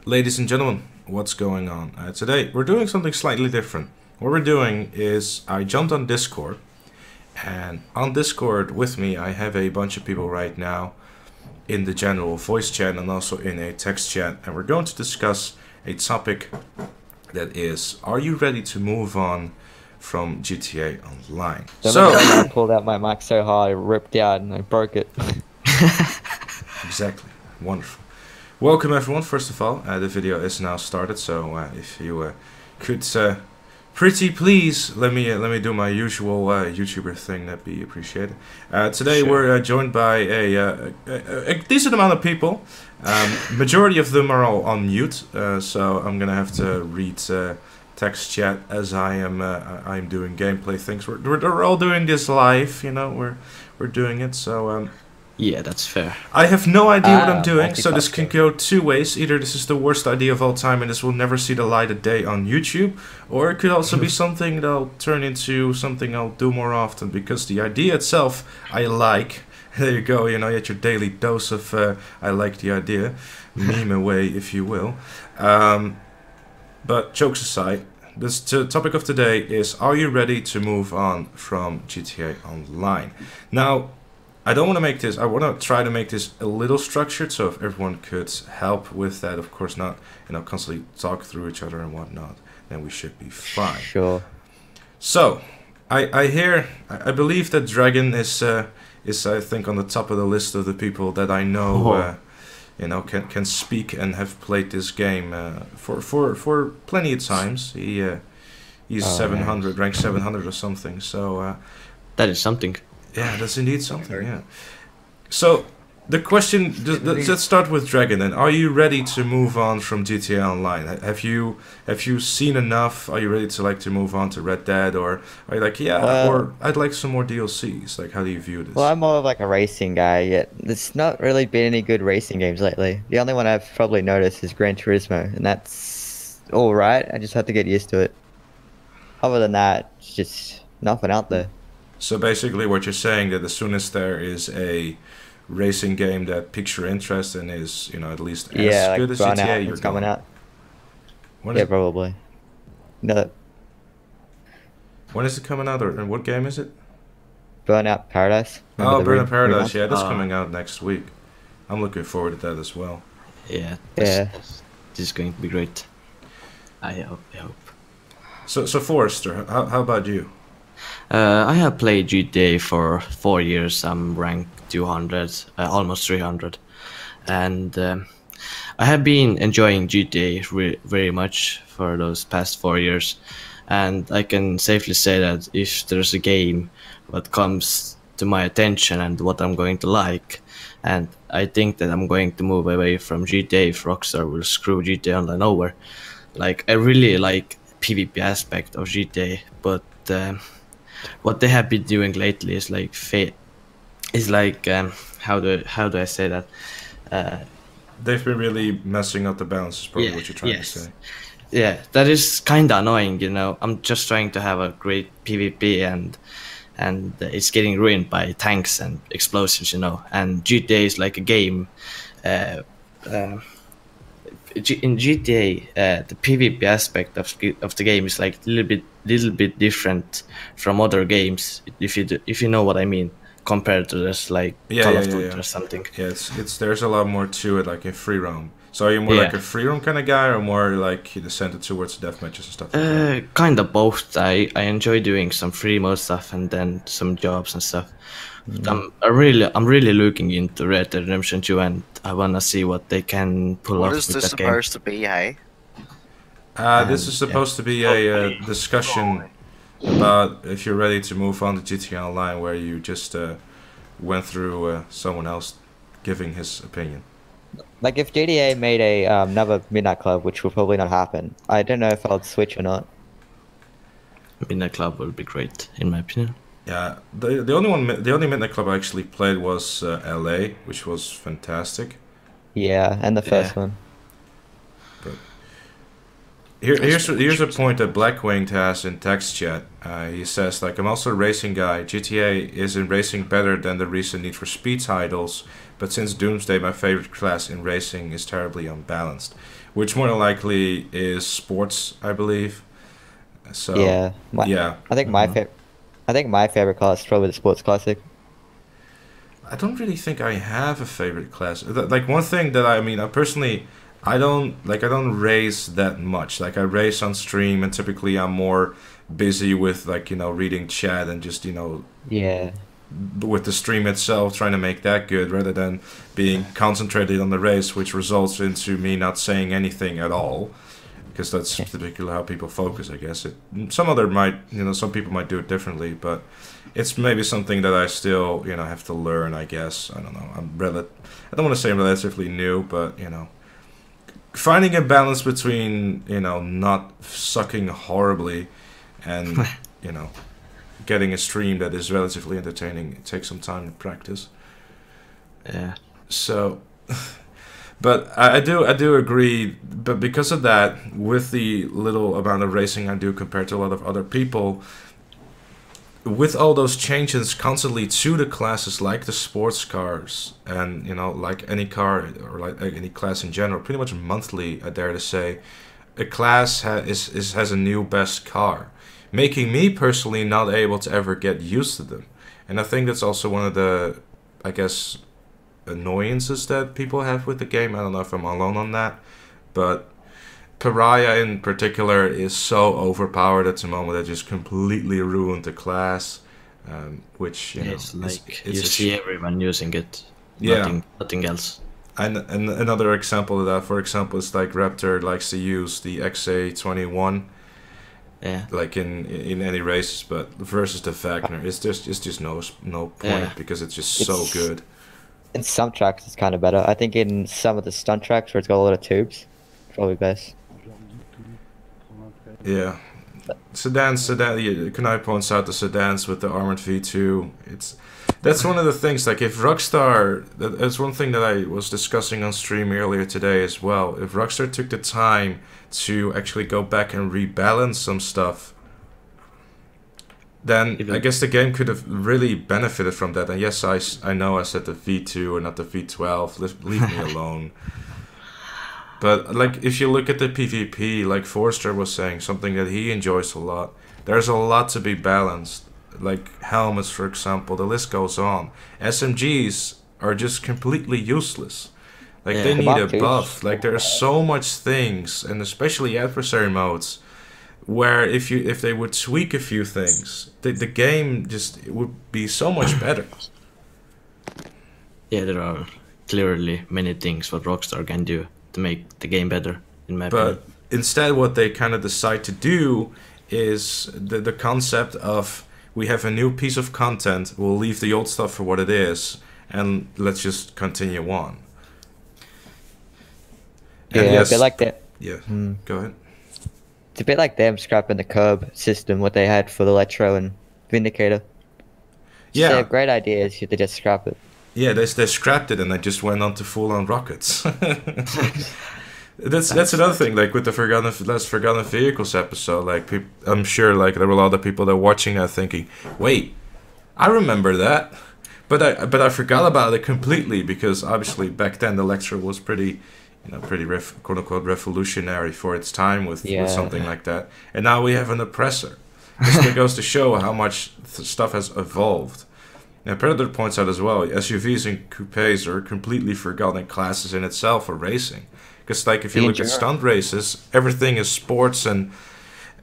Ladies and gentlemen, what's going on? Today we're doing something slightly different. What we're doing is I jumped on Discord, and on Discord with me I have a bunch of people right now in the general voice chat and also in a text chat, and we're going to discuss a topic that is: are you ready to move on from GTA Online? I pulled out my mic so hard, I ripped out and I broke it. Exactly. Wonderful. Welcome everyone. First of all, the video is now started, so if you could pretty please let me do my usual YouTuber thing, that'd be appreciated. Today Sure. we're joined by a decent amount of people. Majority of them are all on mute, so I'm gonna have to read text chat as I'm doing gameplay things. We're all doing this live, you know. We're doing it, so Yeah, that's fair. I have no idea what I'm doing, so this multitasking. can go two ways. Either this is the worst idea of all time and this will never see the light of day on YouTube, or it could also be something that'll turn into something I'll do more often, because the idea itself I like. There you go, you know, you get your daily dose of I like the idea, meme away if you will. But jokes aside, this topic of today is: are you ready to move on from GTA Online? Now, I don't want to make this, I want to try to make this a little structured, so if everyone could help with that, of course not, you know, constantly talk through each other and whatnot, then we should be fine. Sure. So, I believe that Dragon is I think on the top of the list of the people that I know, you know, can speak and have played this game for plenty of times. He's 700, ranked 700 or something, so That is something. yeah, that's indeed something, yeah. So, the question, let's start with Dragon then. Are you ready to move on from GTA Online? Have you seen enough? Are you ready to move on to Red Dead? Or are you like, yeah, or I'd like some more DLCs? Like, how do you view this? Well, I'm more of like a racing guy, yet there's not really been any good racing games lately. The only one I've probably noticed is Gran Turismo, and that's alright. I just have to get used to it. Other than that, it's just nothing out there. So basically what you're saying, that as soon as there is a racing game that piques your interest and is, you know, at least as Yeah, like good as Burnout, GTA, you're it's coming going. out. When Yeah, is, probably. No, when is it coming out, or and what game is it? Burnout Paradise. Remember Oh, the Burnout Paradise, remake? yeah, that's Ah. coming out next week. I'm looking forward to that as well. Yeah. Yeah. This is going to be great. I hope. So Forrester, how about you? I have played GTA for 4 years. I'm ranked 200, almost 300, and I have been enjoying GTA very much for those past 4 years. And I can safely say that if there's a game that comes to my attention and what I'm going to like, and I think that I'm going to move away from GTA if Rockstar will screw GTA Online over. Like, I really like PvP aspect of GTA, but what they have been doing lately is like how do I say that? They've been really messing up the balance, is probably Yeah, what you're trying yes. to say. Yeah, that is kind of annoying, you know. I'm just trying to have a great PvP, and it's getting ruined by tanks and explosives, you know. And GTA is like a game. Uh, in GTA, the PvP aspect of the game is like a little bit different from other games, if you know what I mean, compared to just like Yeah, Call yeah, of yeah, Duty yeah. or something. Yeah, it's there's a lot more to it, like in free roam. So are you more like Yeah. a free roam kind of guy, or more like you descended towards death matches and stuff like that? Kind of both. I enjoy doing some free mode stuff and then some jobs and stuff. But I'm really looking into Red Dead Redemption 2, and I wanna see what they can pull What off is with this that game. supposed to be, hey? This is supposed to be a discussion about if you're ready to move on to GTA Online, where you just went through someone else giving his opinion. Like if GTA made a another Midnight Club, which will probably not happen, I don't know if I'll switch or not. Midnight Club will be great, in my opinion. Yeah, the only Midnight Club I actually played was LA, which was fantastic. Yeah, and the first Yeah. one. Here's a point that Blackwinged has in text chat. He says, like, I'm also a racing guy. GTA is in racing better than the recent Need for Speed titles, But since Doomsday, my favorite class in racing is terribly unbalanced, which more than likely is sports, I believe. So, Yeah, yeah. I think my Mhm. favorite. I think my favorite class is probably the sports classic. I don't really think I have a favorite class. Like one thing that I mean, I personally, I don't race that much. Like I race on stream, and typically I'm more busy with like reading chat and just Yeah, with the stream itself trying to make that good rather than being concentrated on the race, which results into me not saying anything at all because that's yeah, typically how people focus, I guess. Some people might do it differently, but it's maybe something that I still, have to learn, I guess. I don't know. I don't want to say I'm relatively new, but, finding a balance between, not sucking horribly and, you know, getting a stream that is relatively entertaining, it takes some time to practice. Yeah. So, but I do agree. But because of that, with the little amount of racing I do compared to a lot of other people, with all those changes constantly to the classes, like the sports cars, and like any car or like any class in general, pretty much monthly, I dare to say, a class has a new best car, making me personally not able to ever get used to them. And I think that's also one of the, I guess, annoyances that people have with the game. I don't know if I'm alone on that, but Pariah in particular is so overpowered at the moment that just completely ruined the class, which It's is like it's you a see everyone using it, yeah. nothing else. And another example of that, for example, is like Raptor likes to use the XA21 Yeah, like in any races, but versus the Wagner, it's just no point yeah, because it's just so it's good. in some tracks it's kind of better. I think in some of the stunt tracks where it's got a lot of tubes, probably best. Yeah, sedan. Yeah, Kunai points out the sedans with the armored V2. That's one of the things. Like if Rockstar, that's one thing that I was discussing on stream earlier today as well. If Rockstar took the time to actually go back and rebalance some stuff, then I even guess the game could have really benefited from that. And yes, I know I said the V2 and not the V12. Leave me alone. But like if you look at the PvP, like Forrester was saying, something that he enjoys a lot, there's a lot to be balanced. Like helmets, for example, the list goes on. SMGs are just completely useless. Like they yeah, The need a Mark IIs, buff. Like there are so much things, and especially adversary modes, where if they would tweak a few things, the game just it would be so much better. yeah. There are clearly many things what Rockstar can do to make the game better, in my opinion. But instead, what they kind of decide to do is the concept of we have a new piece of content, we'll leave the old stuff for what it is, and let's just continue on. And yeah, a bit yes, like that. yeah, Mm. go ahead. It's a bit like them scrapping the curb system, what they had for the Electro and Vindicator. Just they Yeah, have great ideas, yet they just scrap it. yeah, they scrapped it and they just went on to full on rockets. That's another thing. Like with the Forgotten Vehicles episode, like I'm sure like there were a lot of people that were watching that thinking, "Wait, I remember that," but I forgot about it completely because obviously back then the Electra was pretty, pretty quote unquote revolutionary for its time with Yeah, something like that, and now we have an oppressor. This goes to show how much stuff has evolved. And Predator points out as well, SUVs and coupes are completely forgotten classes in itself for racing. Because like if you the look at Enduro. stunt races, everything is sports and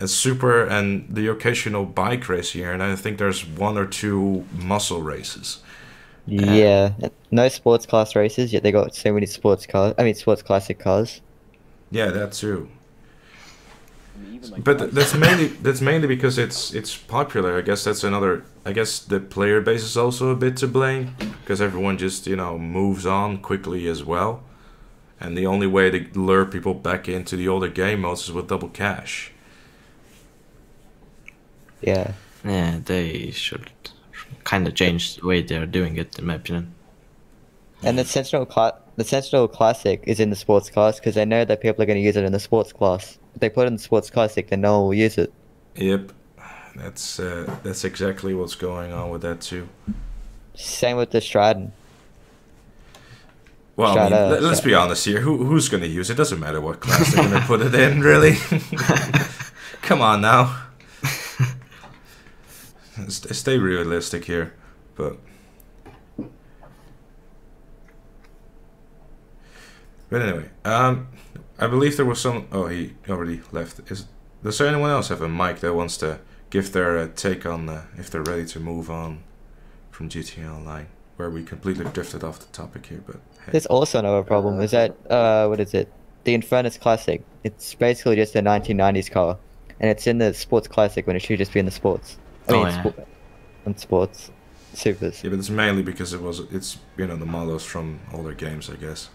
super and the occasional bike race here, and I think there's one or two muscle races. Uh, Yeah, no sports class races, yet they got so many sports cars. I mean, sports classic cars. yeah, that too. But that's mainly because it's popular. I guess that's another. I guess the player base is also a bit to blame because everyone just moves on quickly as well. And the only way to lure people back into the older game modes is with double cash. Yeah, Yeah, they should kind of change the way they're doing it, in my opinion. and the Sentinel Classic is in the sports class because they know that people are going to use it in the sports class. If they put it in the sports classic, then no one will use it. Yep, that's exactly what's going on with that too. Same with the Stratton. Well, Shut I mean, up, let's shut be honest here. Who's going to use it? Doesn't matter what class they're going to put it in, really. Come on now. Stay realistic here, but anyway, I believe there was some. Oh, he already left. Does anyone else have a mic that wants to give their take on if they're ready to move on from GTA Online, where we completely drifted off the topic here? But hey. There's also another problem. Is that what is it? The Infernus Classic. It's basically just a 1990s car, and it's in the Sports Classic when it should just be in the Sports. I mean, on Sports Supers. Yeah, but it's mainly because it's the models from older games, I guess.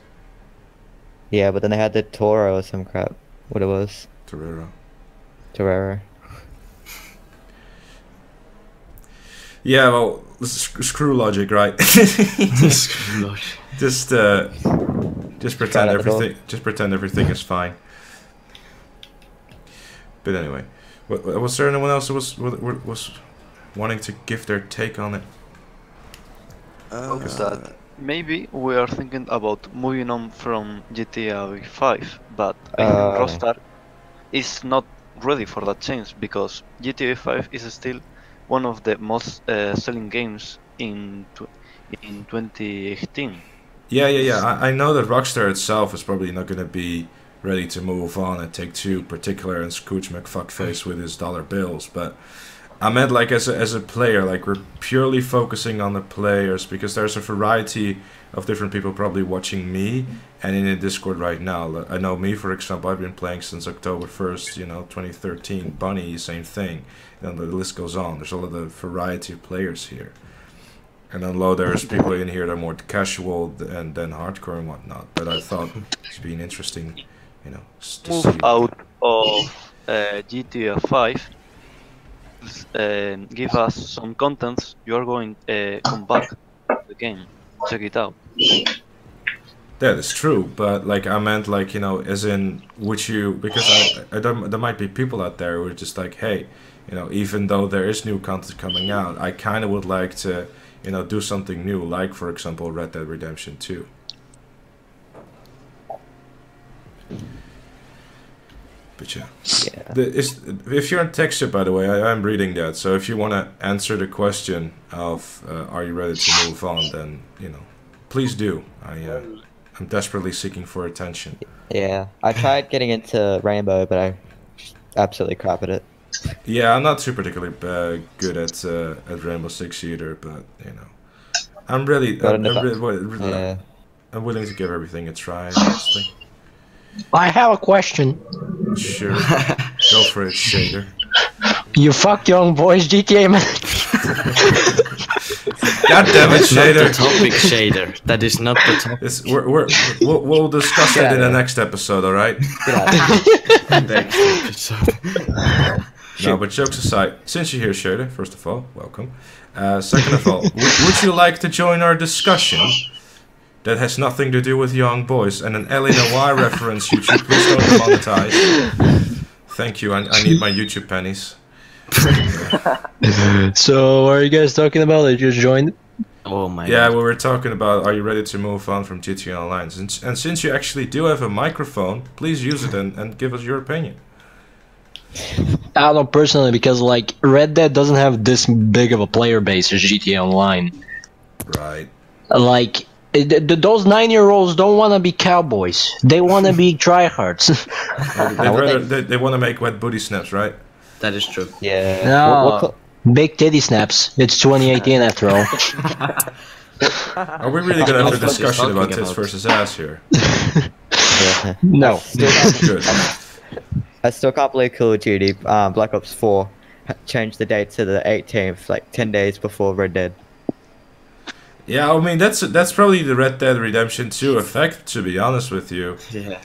Yeah, but then they had the Toro or some crap. What it was? Torero. Yeah, well, screw logic, right? Screw logic. Just pretend everything. Just pretend everything is fine. But anyway, was there anyone else who was wanting to give their take on it? That maybe we are thinking about moving on from GTA 5, but I think Rockstar is not ready for that change because GTA 5 is still one of the most selling games in 2018. Yeah. I know that Rockstar itself is probably not going to be ready to move on and Take-Two, particular, and Scrooge McFuckface with his dollar bills, but I meant like as a player, like we're purely focusing on the players because there's a variety of different people probably watching me and in the Discord right now. I know me, for example, I've been playing since October 1st, 2013. Bunny, same thing. And the list goes on. There's a lot of variety of players here. And then there's people in here that are more casual and then hardcore and whatnot. But I thought it's been interesting, to Move see. out of GTA 5. Give us some contents. You are going come back to the game. Check it out. That is true, but like I meant like as in would you, because there might be people out there who are just like, hey, even though there is new content coming out, I kind of would like to do something new, like for example Red Dead Redemption 2. But yeah. If you're on texture, by the way, I'm reading that. So if you want to answer the question of are you ready to move on, then please do. I'm desperately seeking for attention. Yeah, I tried getting into Rainbow, but I absolutely crap at it. Yeah, I'm not too particularly good at Rainbow Six either, but I'm really, I'm willing to give everything a try. Honestly. I have a question. Sure, go for it, Shader. You fucked young boys, Gtamen. God damn it, Shader! Not the topic, Shader. That is not the topic. We'll discuss that in the next episode, alright? Next episode. No, but jokes aside, since you're here, Shader, first of all, welcome. Second of all, would you like to join our discussion that has nothing to do with young boys and an LA Noir reference? YouTube, please don't monetize. Thank you, I need my YouTube pennies. So, what are you guys talking about? I just joined. Oh my yeah, God. we were talking about are you ready to move on from GTA Online? And since you actually do have a microphone, please use it and give us your opinion. I don't know personally because like Red Dead doesn't have this big of a player base as GTA Online. Right. Like those 9-year-olds don't want to be cowboys. They want to be tryhards. They want to make wet booty snaps, right? That is true. Yeah. No, big titty snaps. It's 2018 after all. Are we really gonna have a discussion about tits versus ass here? Yeah. No. Good. I still can't believe Call of Duty Black Ops 4 changed the date to the 18th, like 10 days before Red Dead. Yeah, I mean that's probably the Red Dead Redemption 2 effect, to be honest with you. Yeah.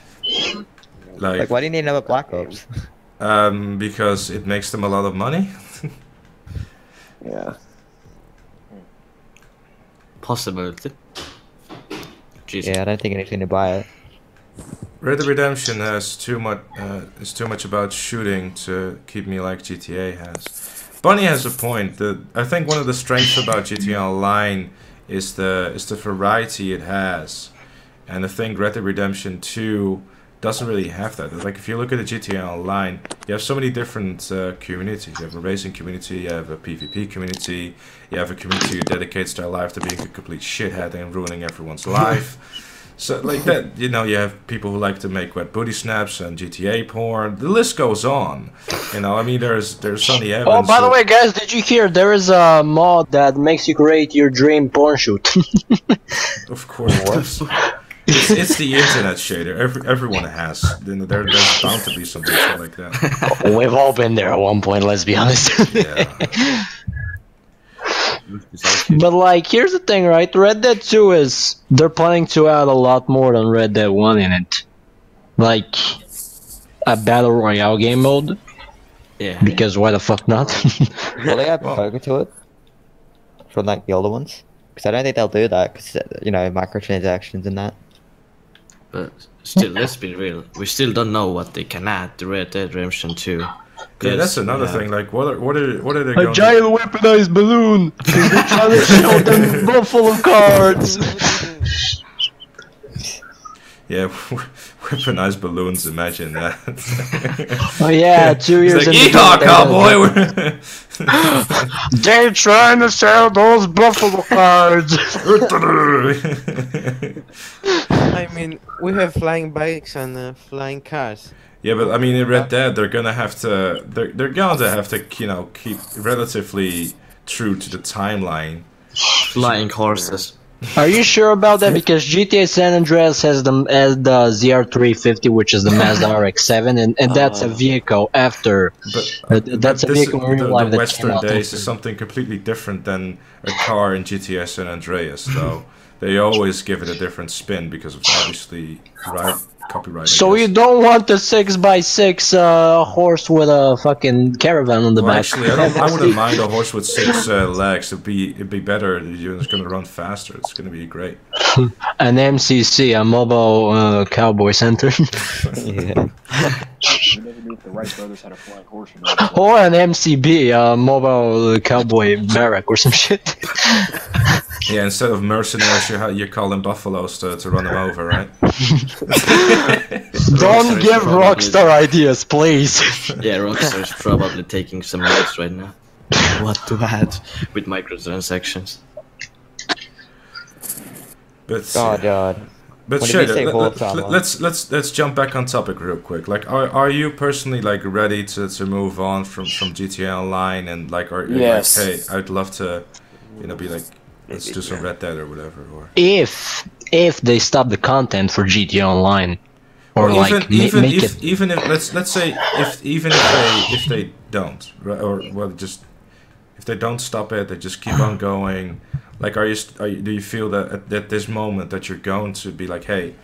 Like why do you need another Black Ops? Because it makes them a lot of money. Yeah. Possibility. Jesus. Yeah, I don't think anything to buy it. Red Dead Redemption has too much. Is too much about shooting to keep me like GTA has. Bunny has a point. I think one of the strengths about GTA Online is the variety it has, And I think Red Dead Redemption 2 doesn't really have that. Like if you look at the GTA Online, you have so many different communities. You have a racing community, you have a PvP community, you have a community who dedicates their life to being a complete shithead and ruining everyone's life. So like that, you know, you have people who like to make wet booty snaps and GTA porn. The list goes on. You know, I mean, there's Sonny Evans. Oh, by the way, guys, did you hear there is a mod that makes you create your dream porn shoot? Of course. It's the internet shader. Everyone has. You know, there's bound to be something like that. We've all been there at one point. Let's be honest. Yeah. But like, here's the thing, right? Red Dead 2 is they're planning to add a lot more than Red Dead 1 in it, like a battle royale game mode. Yeah. Because why the fuck not? Will they add poker to it? From like the older ones? Because I don't think they'll do that, because, you know, microtransactions and that. But still, let's be real. We still don't know what they can add to Red Dead Redemption 2. Yeah, that's another thing. Like, what are they going? A giant weaponized balloon. They're trying to show them full of cards. Yeah, weaponized balloons. Imagine that. Oh yeah, 2 years. It's like, yeehaw, cowboy! They're trying to sell those buffalo cards. I mean, we have flying bikes and flying cars. Yeah, but I mean, in Red Dead, they're gonna have to, you know, keep relatively true to the timeline. Flying horses. Are you sure about that? Because GTA San Andreas has the ZR350, which is the Mazda RX-7, and that's a vehicle after. But that's a vehicle in real life. The Western days is something completely different than a car in GTA San Andreas, though. They always give it a different spin because of obviously copyright. So you don't want the 6x6 horse with a fucking caravan on the back? Actually, I wouldn't mind a horse with 6 legs. It'd be better. It's gonna run faster. It's gonna be great. An MCC, a mobile cowboy center. Yeah. The Wright brothers had a flying horse. Or an MCB, a mobile cowboy barrack or some shit. Yeah, instead of mercenaries, you call them buffaloes to run them over, right? Don't give Rockstar ideas, please. Yeah, Rockstar is probably taking some notes right now. What to add with microtransactions. But Oh god. but What did sure, you say, Wolfram? let's jump back on topic real quick. Like, are you personally like ready to move on from GTA Online and like are you Yes. like, hey, I'd love to, you know, be like, let's do some Red Dead or whatever, or If they stop the content for GTA Online, or well, like even make if it. even if let's say if they don't, right, or well, just if they don't stop it, they just keep on going. Like, do you feel that at this moment that you're going to be like, hey,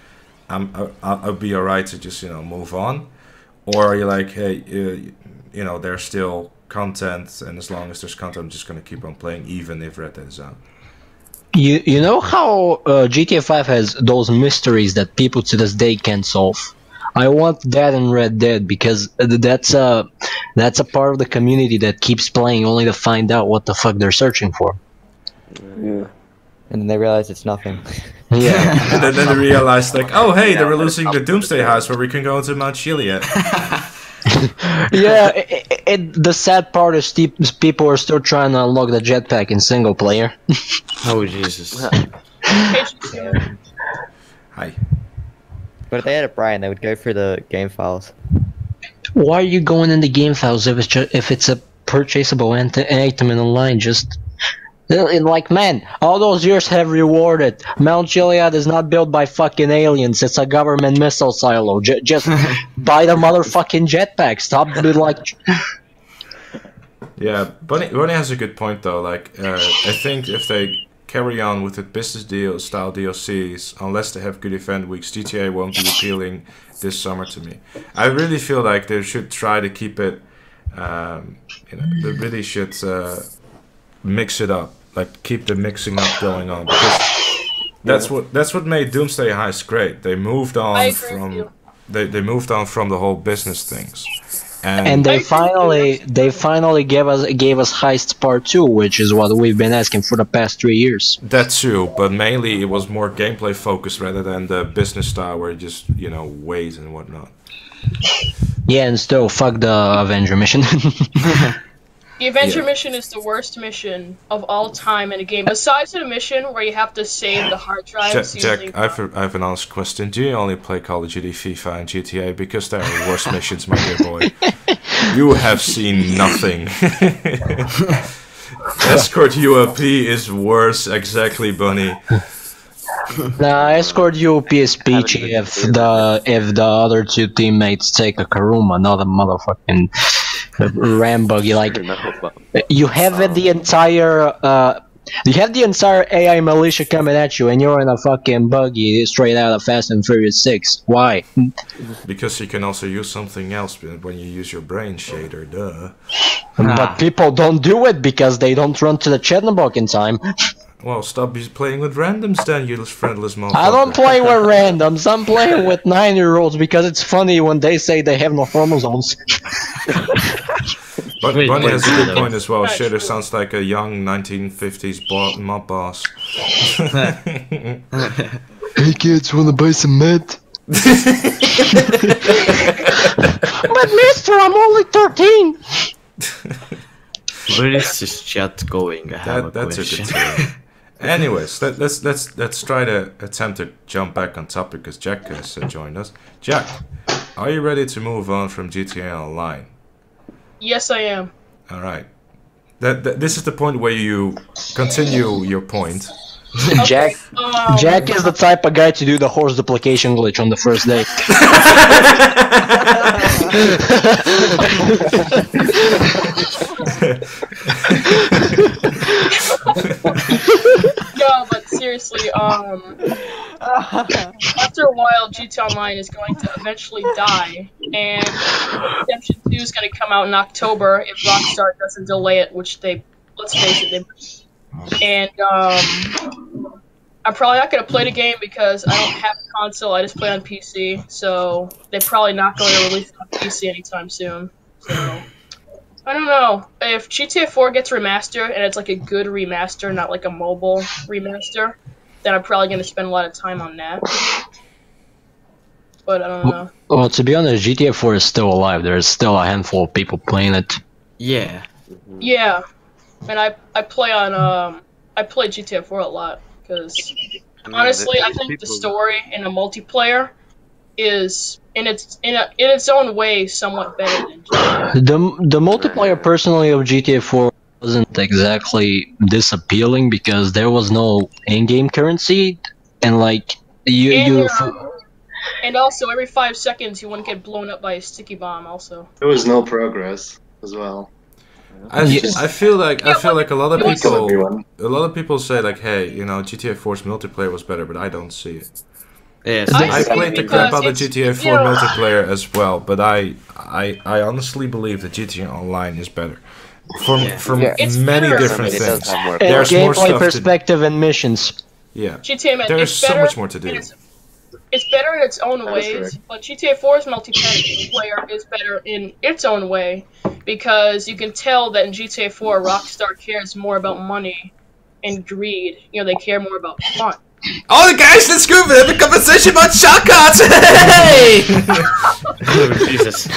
I'll be alright to just, you know, move on, or are you like, hey, you know, there's still content, and as long as there's content, I'm just gonna keep on playing, even if Red Dead is out. You know how GTA 5 has those mysteries that people to this day can't solve? I want that in Red Dead because that's a part of the community that keeps playing only to find out what the fuck they're searching for. Yeah. And then they realize it's nothing. Yeah. And then they realize like, oh hey, they were losing the Doomsday House where we can go into Mount Chiliad. Yeah, the sad part is people are still trying to unlock the jetpack in single player. Oh Jesus. Hi. But if they had a Brian, they would go through the game files. Why are you going in the game files if it's a purchasable item in online? Just like, man, all those years have rewarded. Mount Chiliad is not built by fucking aliens. It's a government missile silo. Just buy the motherfucking jetpack. Stop being like. Yeah, Bunny has a good point though. Like, I think if they carry on with the business deal style DLCs, unless they have good event weeks, GTA won't be appealing this summer to me. I really feel like they should try to keep it. You know, they really should mix it up, like keep the mixing up going on, because that's what made Doomsday Heist great. They moved on from they moved on from the whole business things, And they finally gave us Heist Part 2, which is what we've been asking for the past 3 years. That's true, but mainly it was more gameplay focused rather than the business style where you just, you know, wait and whatnot. Yeah, and still, fuck the Avenger mission. The Avenger mission is the worst mission of all time in a game. Besides the mission where you have to save the hard drives. Jack, I have an honest question. Do you only play Call of Duty, FIFA, and GTA because they're the worst missions, my dear boy? You have seen nothing. Escort UAP is worse, exactly, Bunny. Nah, Escort UOP is peachy if the other two teammates take a Karuma, not a motherfucking ram buggy. Like, you have the entire AI militia coming at you, and you're in a fucking buggy straight out of Fast and Furious 6. Why? Because you can also use something else when you use your brain shader, duh. But people don't do it because they don't run to the Chernobog in time. Well, stop playing with randoms then, you friendless motherfucker. I don't play with randoms, I'm playing with 9-year-olds because it's funny when they say they have no chromosomes. But Bunny has a good point as well. Shader sounds like a young 1950s mob boss. Hey kids, wanna buy some meth? But mister, I'm only 13! Where is this chat going? I have a question. Anyways, let's try to attempt to jump back on topic because Jack has joined us. Jack, are you ready to move on from GTA Online? Yes, I am. All right. This is the point where you continue your point. Jack is the type of guy to do the horse duplication glitch on the first day. No, but seriously, after a while, GTA Online is going to eventually die, and Redemption 2 is going to come out in October if Rockstar doesn't delay it, which let's face it, they might. And I'm probably not going to play the game because I don't have a console, I just play on PC, so they're probably not going to release it on PC anytime soon. So, I don't know. If GTA 4 gets remastered, and it's like a good remaster, not like a mobile remaster, then I'm probably going to spend a lot of time on that. But I don't know. Well, to be honest, GTA 4 is still alive. There's still a handful of people playing it. Yeah. Yeah. And I play on I play GTA 4 a lot because honestly I think the story in the multiplayer is in its own way somewhat better than GTA. The multiplayer personally of GTA 4 wasn't exactly this appealing because there was no in-game currency and like and also every 5 seconds you wouldn't get blown up by a sticky bomb also. There was no progress as well. I feel like a lot of people say like, hey, you know, GTA 4's multiplayer was better, but I don't see it. Yes, I played the crap out of GTA 4 multiplayer as well, but I honestly believe that GTA Online is better for many different things. There's more stuff perspective and missions. Yeah, GTA, there's so much more to do. It's better in its own ways, but GTA 4's multiplayer is better in its own way because you can tell that in GTA 4 Rockstar cares more about money and greed. You know, they care more about fun. Oh, guys, let's go have a conversation about shotguns! Hey! Oh, Jesus.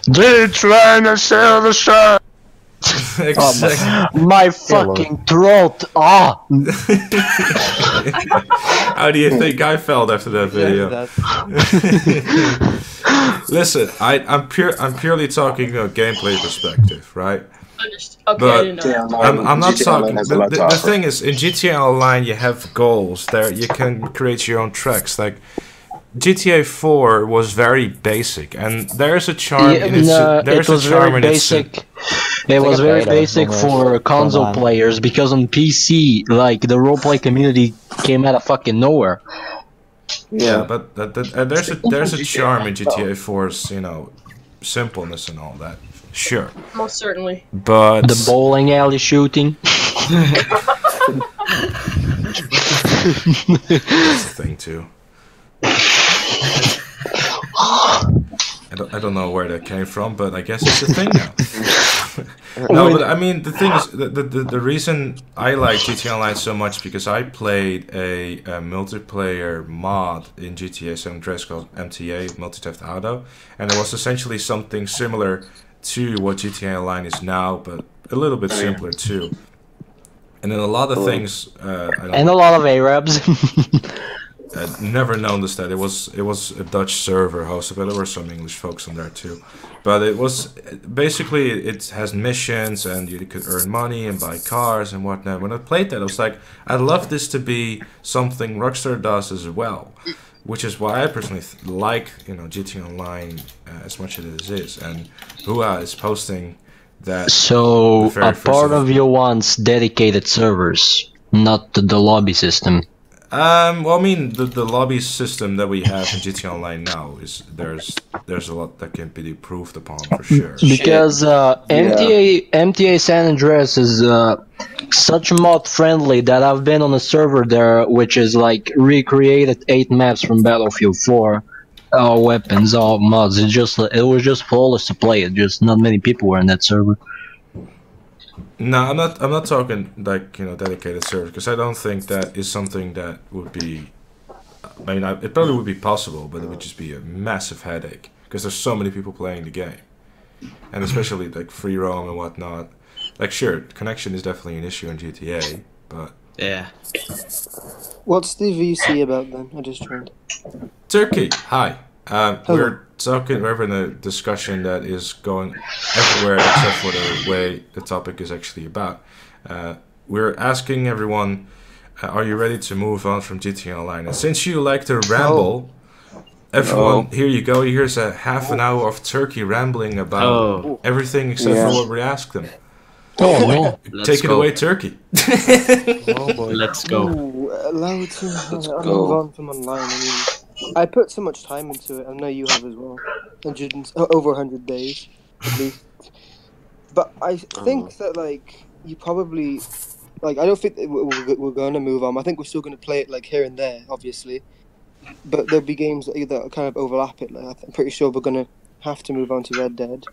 They're trying to sell the shot. Exactly. My fucking throat. Ah. How do you think I felt after that video? Listen, I'm purely talking about gameplay perspective, right? Okay, but I didn't know. I'm not talking. The thing is, in GTA Online, you have goals. There, you can create your own tracks. Like GTA 4 was very basic, and there's a charm in its. There's a charm in its. It was very basic for console players because on PC, like the roleplay community came out of fucking nowhere. Yeah, but there's a charm in GTA 4's, you know, simpleness and all that. Sure. Most certainly. But the bowling alley shooting. That's the thing too. I don't know where that came from, but I guess it's a thing now. No, but I mean, the thing is, the reason I like GTA Online so much because I played a multiplayer mod in GTA San Andreas called MTA, Multi Theft Auto, and it was essentially something similar to what GTA Online is now, but a little bit simpler too. And then a lot of things. And a lot of Arabs. I'd never noticed that it was a Dutch server hosted, but there were some English folks on there too. But it was basically it has missions and you could earn money and buy cars and whatnot. When I played that, I was like, I'd love this to be something Rockstar does as well, which is why I personally like GTA Online as much as it is. And Hua is posting that. So a part of you wants dedicated servers, not the lobby system. Well, I mean, the lobby system that we have in GTA Online now is there's a lot that can be improved upon for sure. Because MTA San Andreas is such mod friendly that I've been on a server there which is like recreated 8 maps from Battlefield 4, all weapons, all mods. It was just flawless to play. It just not many people were in that server. No, I'm not talking like dedicated server because I don't think that is something that would be. I mean, it probably would be possible, but it would just be a massive headache because there's so many people playing the game, and especially like free roam and whatnot. Like, sure, connection is definitely an issue in GTA, but yeah. What's the VC about then? I just joined. Turkey, hi. We're having a discussion that is going everywhere except for the way the topic is actually about. We're asking everyone, are you ready to move on from GTA Online? And since you like to ramble, everyone, here you go. Here's a half an hour of Turkey rambling about everything except for what we asked them. Oh no! Take it away, Turkey. Let's go. Allow to move on from online. I mean, I put so much time into it. I know you have as well. Over 100 days, at least. But I think that like you probably I don't think that we're going to move on. I think we're still going to play it like here and there, obviously. But there'll be games that kind of overlap it. Like, I'm pretty sure we're going to have to move on to Red Dead.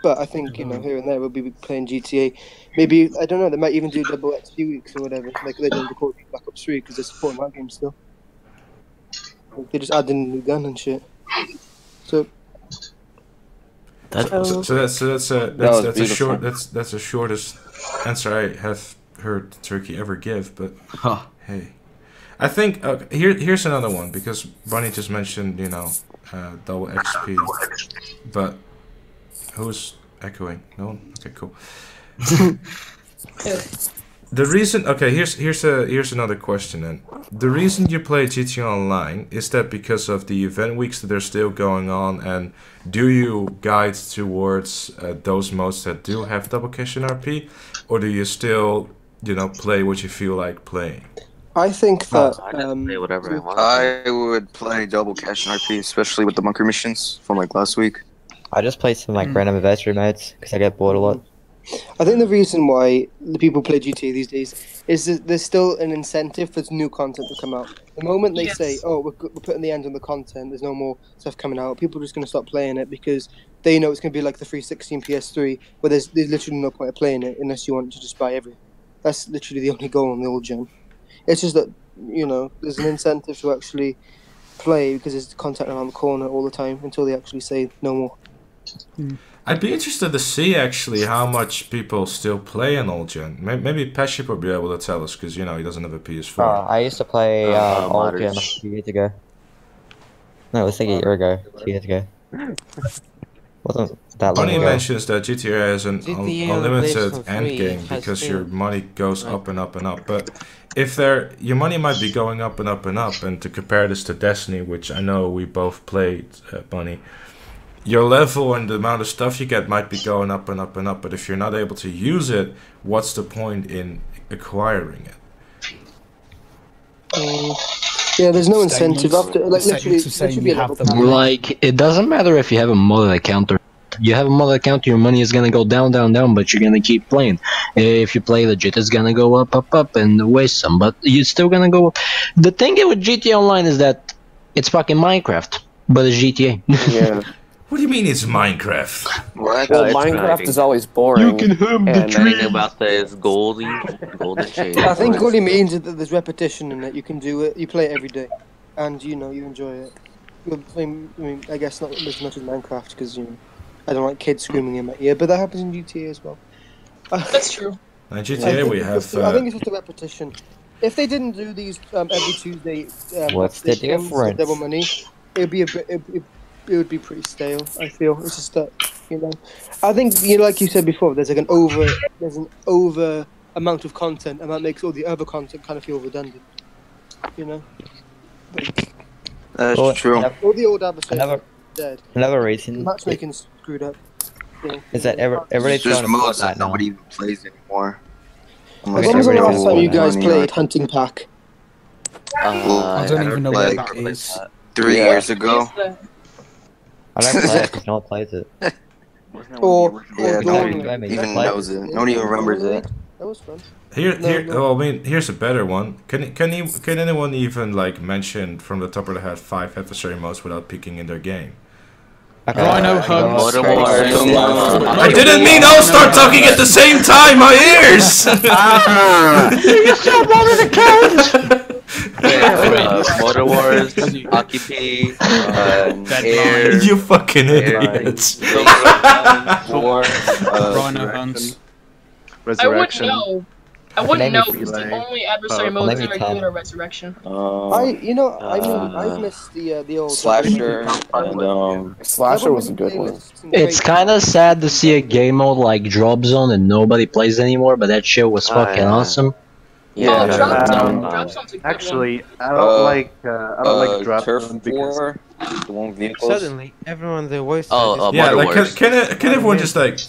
But I think, here and there we'll be playing GTA. Maybe, I don't know, they might even do double XP weeks or whatever. Like they did Call of Duty Black Ops 3 because they're supporting that game still. Like, they just add in a new gun and shit. So that's the shortest answer I have heard Turkey ever give. But hey, I think here's another one because Bonnie just mentioned double XP, but who's echoing? No one? Okay, cool. The reason, here's another question then. The reason you play GTA Online, is that because of the event weeks that are still going on, and do you guide towards those modes that do have double cash and RP, or do you still, play what you feel like playing? I think that I play whatever I want. I would play double cash and RP, especially with the bunker missions from like last week. I just play some random anniversary modes because I get bored a lot. I think the reason why the people play GTA these days is that there's still an incentive for new content to come out. The moment they say, "Oh, we're putting the end on the content. There's no more stuff coming out," people are just going to stop playing it because they know it's going to be like the 360 and PS3, where there's literally no point of playing it unless you want to just buy everything. That's literally the only goal on the old gen. It's just that there's an incentive to actually play because there's content around the corner all the time until they actually say no more. I'd be interested to see actually how much people still play an old gen. Maybe Peship will be able to tell us because he doesn't have a PS4. I used to play old gen a few years ago. No, it was like a year ago, 2 years ago. Wasn't that long Bonnie ago. mentions that GTA has an unlimited end game because your money goes up and up and up. But if your money might be going up and up and up, and to compare this to Destiny, which I know we both played, Bonnie. Your level and the amount of stuff you get might be going up and up and up, but if you're not able to use it, what's the point in acquiring it? Yeah, there's no incentive after literally should be like it doesn't matter if you have a modded account or you have a modded account, your money is gonna go down, down, down, but you're gonna keep playing. If you play legit, it's gonna go up, up, up, and waste some, but you're still gonna go up. The thing with GTA Online is that it's fucking Minecraft, but it's GTA. Yeah. What do you mean it's Minecraft? What? Well, it's Minecraft not. is always boring. have and The thing about that is golden shade. I think all he means is that there's repetition in it. You can do it. You play it every day, and you know you enjoy it. I mean, I guess not as much as Minecraft because I don't like kids screaming in my ear, but that happens in GTA as well. That's true. In GTA we have. I think it's just a repetition. If they didn't do these every Tuesday, What's the games for difference? double money, it'd be a bit. It would be pretty stale. I feel it's just that I think like you said before, there's an over amount of content, and that makes all the other content kind of feel redundant. That's true. All the old adversaries are dead. Another reason Matchmaking's screwed up. is that everybody's There's going to modes Fortnite that now. nobody even plays anymore. When was the last time you guys played Hunting Pack? I don't even know what that like is. 3 years ago. I don't play it 'cause no one plays it. Or Yeah, Dawn. nobody even knows it. Nobody even remembers it. That was fun. Well, I mean, here's a better one. Can anyone even like mention from the top of the head 5 adversary modes without peeking in their game? Rhino Hunts. I didn't mean all start talking at the same time. My ears. You still wanted to count! Motor Wars, Occupy, Air. You fucking idiots. Rhino Hunts. Resurrection. I wouldn't know Maybe because the Relay. only adversary modes maybe that are 10. good are Resurrection. I've missed the old Slasher and Slasher was a good one. It's kind of sad to see a game mode like Drop Zone and nobody plays anymore, but that shit was fucking awesome. Oh, Drop Zone. Drop Zone's a good Actually, I don't like Drop Turf Zone because War, the one with vehicles. Suddenly, everyone their voice. Yeah, Motor like Wars. can everyone just like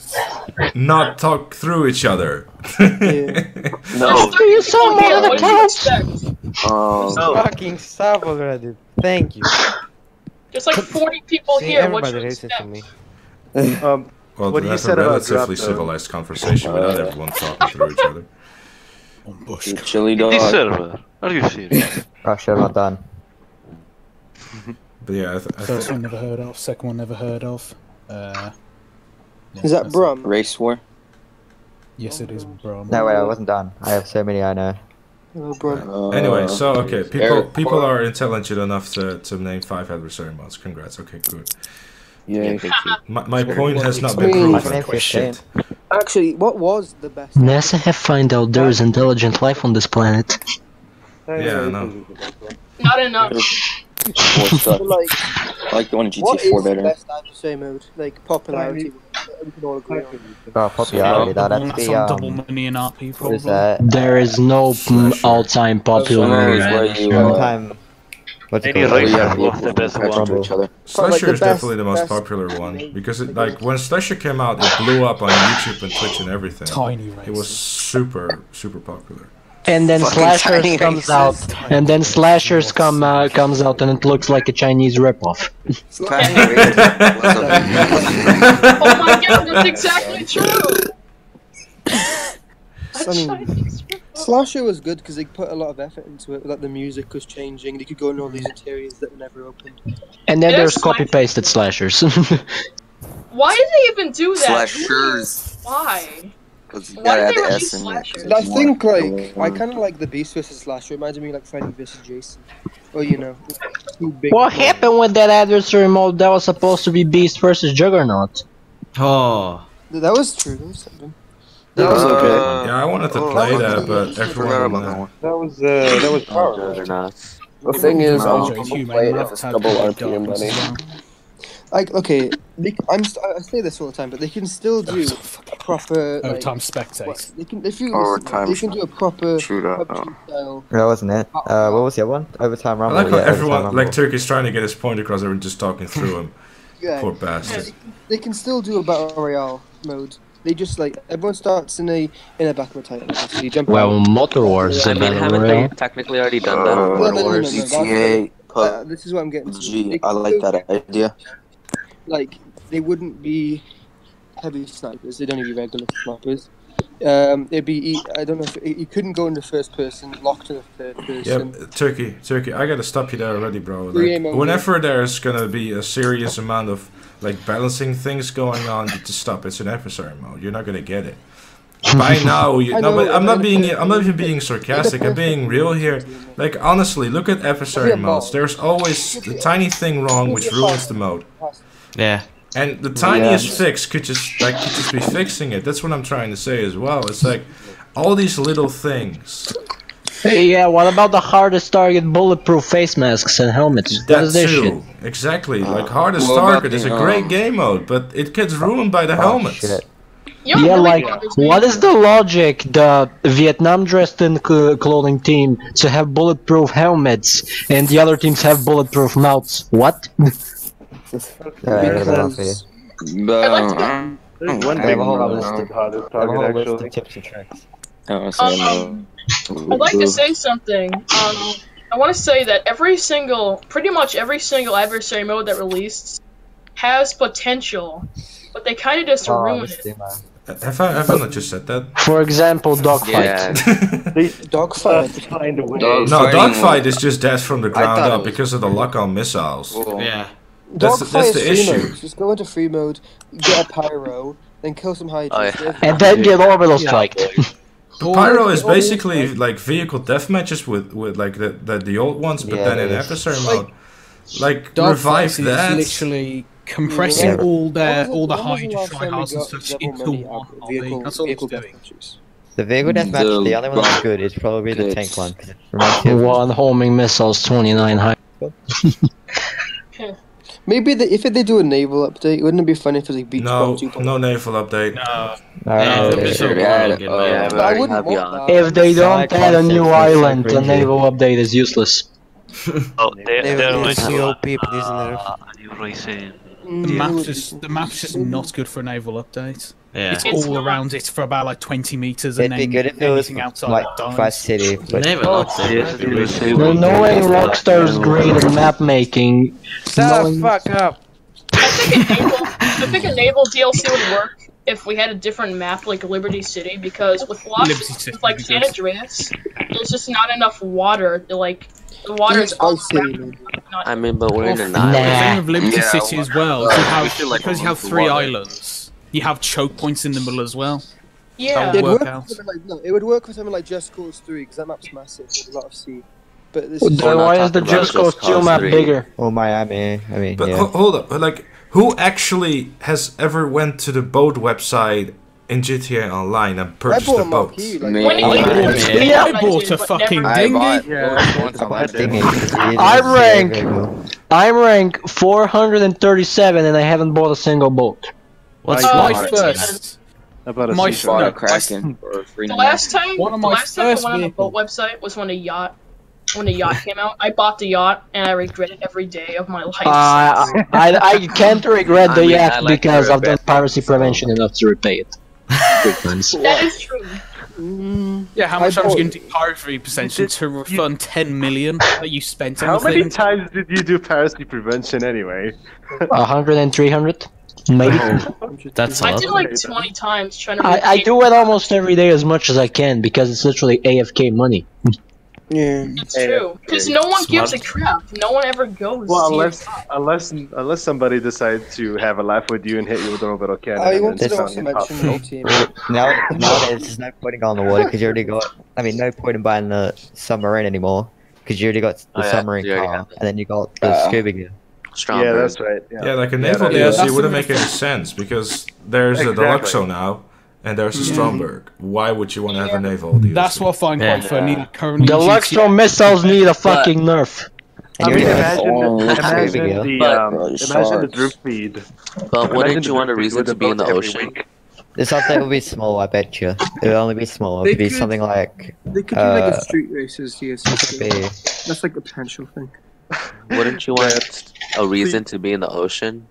not talk through each other? No. You saw more than a What do you expect? Fucking stop already. Thank you. There's like 40 people See, here. What do everybody you racist to expect? me. Well, What you that's a said about relatively Drop Zone. civilized conversation without everyone talking through each other. Chili dog. This server? Are you serious? Russia, not done. But yeah, I First one never heard of. Second one never heard of. Is that Brum? Race War. Yes, it is, bro. No, wait, I wasn't done. I have so many I know. Anyway, so okay, people are intelligent enough to name 5 adversary modes. Congrats. Okay, good. Yeah. My point has not I been mean- proven. Shit. Actually, what was the best? NASA have find out there is intelligent life on this planet. Yeah, I know. Not enough. Like, I like the one in what GTA 4 is the better. best adversary mode? Like popularity. We can all agree on. Oh, popularity, The that'd one be, that's on double money in RP, what probably. is that? There is no all-time popular. One-time, what's it Any called? racer was the best one. To each other. Slasher the is best- definitely the most best- popular one because it, like when Slasher came out, it blew up on YouTube and Twitch and everything. Tiny It was races. super popular. And then Fucking Slashers tiny comes races. out, and then Slashers comes out, and it looks like a Chinese ripoff. Oh my god, that's exactly true! I mean, Slasher was good because they put a lot of effort into it. Like the music was changing. They could go in all these interiors that were never opened. And then Yes, there's copy-pasted Slashers. Why did they even do that? Slashers. Why? Because you Why gotta did add they the release S in it. Slashers? I think like I kind of like the Beast versus Slasher. It reminded me like Freddy versus Jason. Or two big. What happened with that adversary mode that was supposed to be Beast versus Juggernaut? Oh. That was true. That was something. That was okay. Yeah, I wanted to play that, but everyone. That was power. The thing is, No. I'm gonna play it if it's double RPM money. Like okay, I say this all the time, but they can still do a proper. Oh, like, time spectate. They can if you Or listen, time they can do a proper shootout. PUBG style. That wasn't it. What was the other one? Overtime I Rumble. like how yeah, Overtime everyone, Rumble. like Turkey's trying to get his point across. Everyone just talking through him. Yeah. Poor bastard. They can still do a battle royale mode. They just like everyone starts in a back of a title. So you jump Well, out. Motor Wars. I mean, haven't they technically already done that? No, GTA, this is what I'm getting to. PUBG. I like that idea. Like they wouldn't be heavy snipers. They'd only be regular snipers. It'd be I don't know if you couldn't go into first person, locked in the third person. Yep, Turkey. I gotta stop you there already, bro. Free Like, aim whenever there's gonna be a serious amount of like balancing things going on, you just stop. It's an adversary mode. You're not gonna get it. By now, but I'm not even being sarcastic. I'm being real here. Like, honestly, look at adversary modes. There's always the tiny thing wrong which ruins the mode. Yeah. And the tiniest fix could just be fixing it. That's what I'm trying to say as well. It's like all these little things. Hey, yeah, what about the hardest target bulletproof face masks and helmets? What is this shit? Exactly. Like, hardest target is a great game mode, but it gets ruined by the helmets. Yeah, like, what is the logic, the Vietnam dressed in clothing team to have bulletproof helmets and the other teams have bulletproof mouths? What? Because One thing hardest target actually. Tips and tricks. I'd like to say something. I want to say that pretty much every single adversary mode that released has potential, but they kind of just ruin it. Have I not just said that? For example, dogfight. Dogfight. No, dogfight is just death from the ground up because of the lock-on missiles. Yeah. That's the issue. Just go into free mode, get a pyro, then kill some hydras. And then get orbital striked. Pyro is basically like vehicle deathmatches with like the old ones, but then in adversary mode. Like, revive that. Is literally compressing all the hydra tryhards and such into one hobby. That's all it's doing. The vehicle deathmatch, the only one that's good is probably the tank one. One homing missiles, 29 high. Maybe if they do a naval update, wouldn't it be funny if they beat no naval update. If they don't add a new island, the naval update is useless. The map's just not good for a naval update. Yeah. It's all around it for about like 20 meters, and It'd be then good if it was anything outside like dies. Vice City. But Naval update. There's no way Rockstar's great at map making. Shut the fuck up. I think a naval DLC would work if we had a different map like Liberty City, because with like San Andreas, there's just not enough water. Like, the water's all around. I mean, but we're in an The island. thing with Liberty City as well, because you have 3 islands, you have choke points in the middle as well. Yeah. It would work for something like Just Cause 3, because that map's massive with a lot of sea. But this Then why is the Just Cause 2 map bigger? Oh, Miami. I mean, But yeah. hold up, like, who actually has ever went to the boat website in GTA Online and purchased a boat? I bought a fucking dinghy. I'm rank 437 and I haven't bought a single boat. What's my first? My The last time I went on the boat website was when a yacht came out. I bought the yacht and I regret it every day of my life. I can't regret the yacht because I've done piracy prevention enough to repay it. That is true. Yeah, how much I was going to do piracy prevention to refund 10 million that you spent on How the many thing? times did you do piracy prevention anyway? 100 and 300, maybe. That's a I lot. did like 20 times trying to. I do it almost every day as much as I can because it's literally AFK money. Yeah, it's true. Because no one gives a crap. No one ever goes. Well, to your unless somebody decides to have a laugh with you and hit you with an orbital cannon. I and want then to sound also impossible. mention your team. Nowadays, there's no point in going on the water because you already got. I mean, no point in buying the submarine anymore because you already got the submarine car and then you got the scuba gear. Yeah, that's right. Yeah, like a naval DLC wouldn't make any sense because there's a Deluxo now and there's a Stromberg. Why would you want to have a naval DLC? That's what I find quite funny. Currently, The Luxor missiles need a fucking nerf. I mean, imagine the drip feed. But wouldn't you want a reason to be in the ocean? This update will be small, I bet you. It'll only be small. It'll be something like. They could do like a street races DLC. That's like a potential thing. Wouldn't you want a reason to be in the ocean?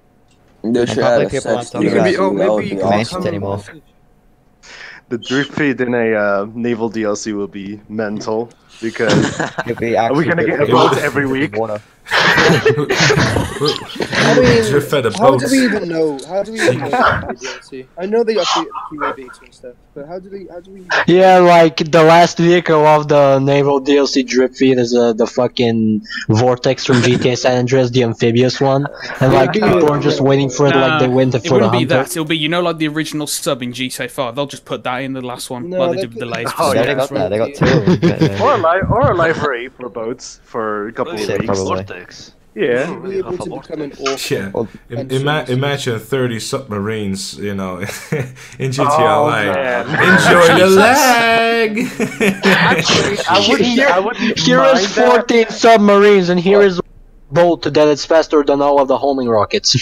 Probably people aren't talking about mansions anymore. The drip feed in a naval DLC will be mental because are we gonna get a boat every week? I mean, You're fed a how boat. do we even know? How do we even know the DLC? I know they updated the QA beta and stuff, but how do we? Yeah, like the last vehicle of the naval DLC drip feed is the fucking Vortex from GTA San Andreas, the amphibious one, and like people are just waiting for it like they waited it for the wouldn't be Hunter. that. It'll be, you know, like the original sub in GTA 5. They'll just put that in the last one, No, like they they did with the latest. Oh, They yeah. got that. They got two of them. Or a library for boats for a couple of Yeah, weeks. probably. Vortex. Yeah. You'll be able to become an orc. Yeah. And Imagine 30 submarines, you know, in GTA Oh, Online. man. Enjoy the lag! Actually, I wouldn't Here mind is that. 14 submarines, and here is boat that it's faster than all of the homing rockets.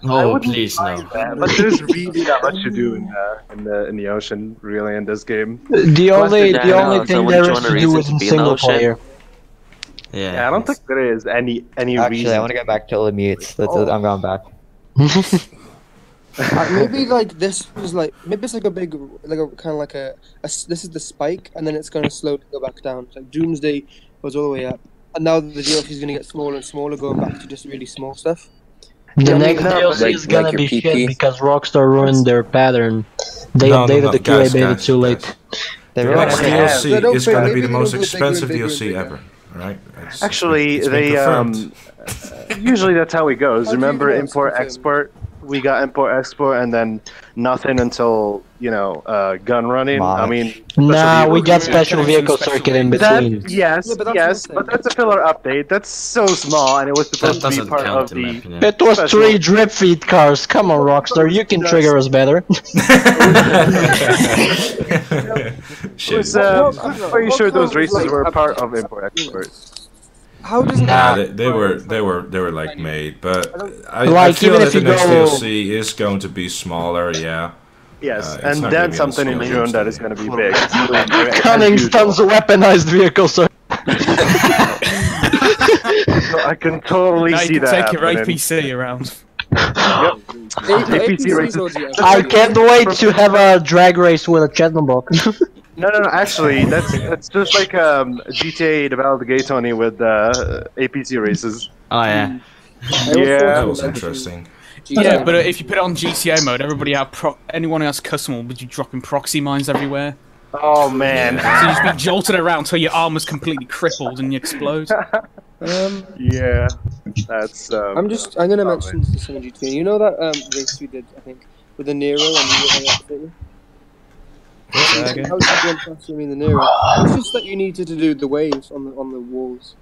Oh, please no. But there's really not much to do in the ocean, really, in this game. The only Daniel, thing someone there is join a to do reason is to in be in the single ocean? player. Yeah, I don't think there is any Actually, reason. I want to go back to all the mutes. That's it. I'm going back. Maybe like this was like maybe it's like a big like a kind of like a this is the spike and then it's going to slowly go back down. It's like Doomsday was all the way up, and now the DLC is going to get smaller and smaller, going back to just really small stuff. The next DLC is gonna be shit because Rockstar ruined their pattern. They updated the QA beta too late. The next DLC is going to be the most expensive DLC ever. Right? Actually, it's been they confirmed. usually that's how it goes. How do you Remember know it's import confirmed? export? We got import export and then nothing until gun running. I mean, Nah, we got special special vehicle circuit in That, between. yes, but that's a filler update. That's so small, and it was supposed to be doesn't part count of in my the. opinion. It was special- 3 drip feed cars. Come on, Rockstar, you can trigger us better. It was, I'm pretty sure those races were part of import export. How does Nah, they were like made, but I Like, feel even that if the you next go- DLC is going to be smaller. Yeah. Yes, It's and not then gonna be something as in small June as that the- is going to be big. Cunningston's weaponized vehicle circuit. I can totally Now see you can that take your happening. APC around. Yep. APC races. I can't wait to have a drag race with a Chetnobok. No. Actually, that's just like GTA developed Gtamen with APC races. Oh yeah. Yeah, That was interesting. Yeah, but if you put it on GTA mode, anyone who has custom will be dropping proxy mines everywhere. Oh man. So you just be jolted around until your armor's completely crippled and you explode. Yeah, that's. I'm gonna mention this in GTA. You know that race we did, I think, with the Nero and the Okay. How did you run faster in the Nero? It's just that you needed to do the waves on the walls.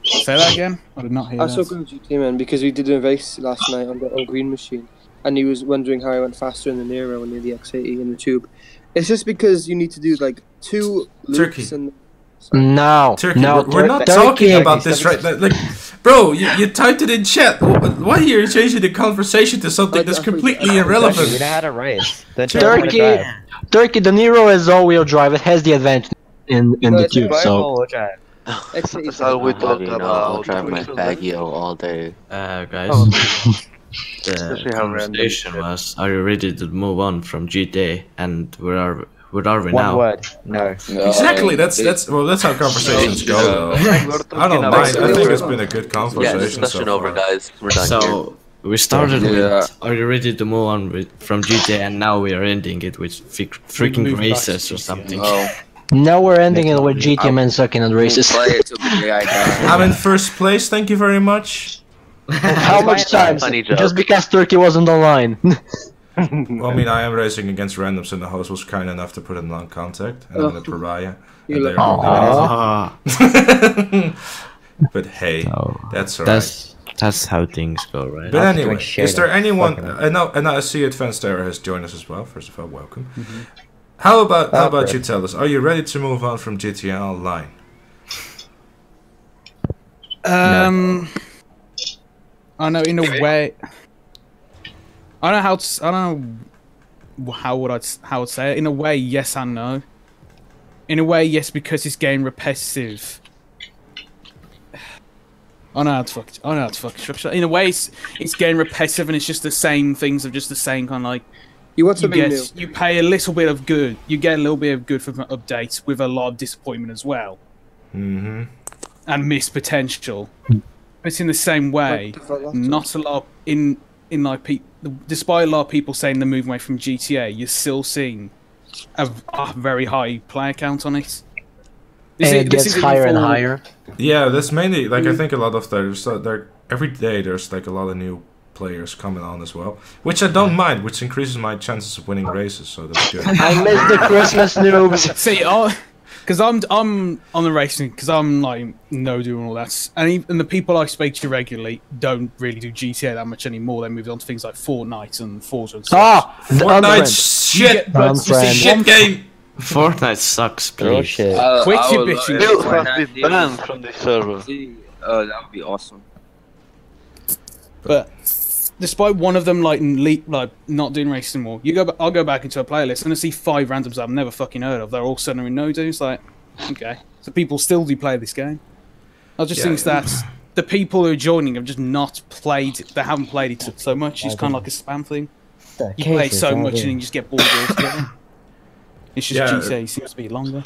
Say that again? I did not hear I that. saw Gtamen because we did a race last night on Green Machine, and he was wondering how I went faster in the Nero and the X80 in the tube. It's just because you need to do like 2 loops Turkey. and. No, Turkey, no, we're not Turkey. talking about this right now. Like, bro, you typed it in chat. Why are you changing the conversation to something that's completely irrelevant? You know how to race. Don't you know how to Turkey, drive? Turkey. The Nero is all-wheel drive. It has the advantage in the tube. So All-wheel drive. That's all we talked You know, I'll about. drive my Baguio all day. Guys. Oh. The Especially how random conversation shit. was: are you ready to move on from GTA? And where are we One now? word. No. Exactly. That's how conversations go. Though. I don't mind. I think it's been a good Yeah, conversation discussion so over, far. guys. We're done here. So we started Yeah. with: are you ready to move on from GTA? And now we are ending it with freaking moved back races to or GTA. something. Oh, now we're ending it with Gtamen sucking at races. play it till the day I die. I'm in first place. Thank you very much. How much time? Funny joke. Just because Turkey wasn't online. Well, I mean, I am racing against randoms, and the host was kind enough to put in long contact, and I'm in a pariah. You And they're look- holding it. But hey, that's alright. That's how things go, right? But I'll anyway, drink shit is there and anyone? fucking- And I see Advanced Terror has joined us as well. First of all, welcome. How about you tell us? Are you ready to move on from GTA Online? I know in a way. I don't know I don't know how I'd say it. In a way, yes and no. In a way, yes, because it's getting repetitive. I know how to fuck structure. In a way, it's getting repetitive, and it's just the same things of just the same kind of like. You want something new. You pay a little bit of good. You get a little bit of good from updates with a lot of disappointment as well. Mm-hmm. and missed potential. But in the same way, not a lot in like despite a lot of people saying they're moving away from GTA, you're still seeing a very high player count on it. It gets higher and higher. Yeah, that's mainly like I think a lot of there every day there's like a lot of new players coming on as well, which I don't mind, which increases my chances of winning races, so that's good. I miss the Christmas noobs. See, because I'm on the racing, because I'm like doing all that, and the people I speak to regularly don't really do GTA that much anymore. They moved on to things like Fortnite and Forza and stuff. Fortnite's shit, it's a shit game. Fortnite sucks, please. Quit your bitching. Bill has been banned from the server. That would be awesome. But despite one of them like not doing races anymore, I'll go back into a playlist and I see 5 randoms I've never fucking heard of. They're all suddenly no-do. It's like, okay, so people still do play this game. I just think that the people who are joining have just not played. They haven't played it so much. It's kind of like a spam thing. You play it so much and then you just get bored altogether. It's just GTA seems to be longer.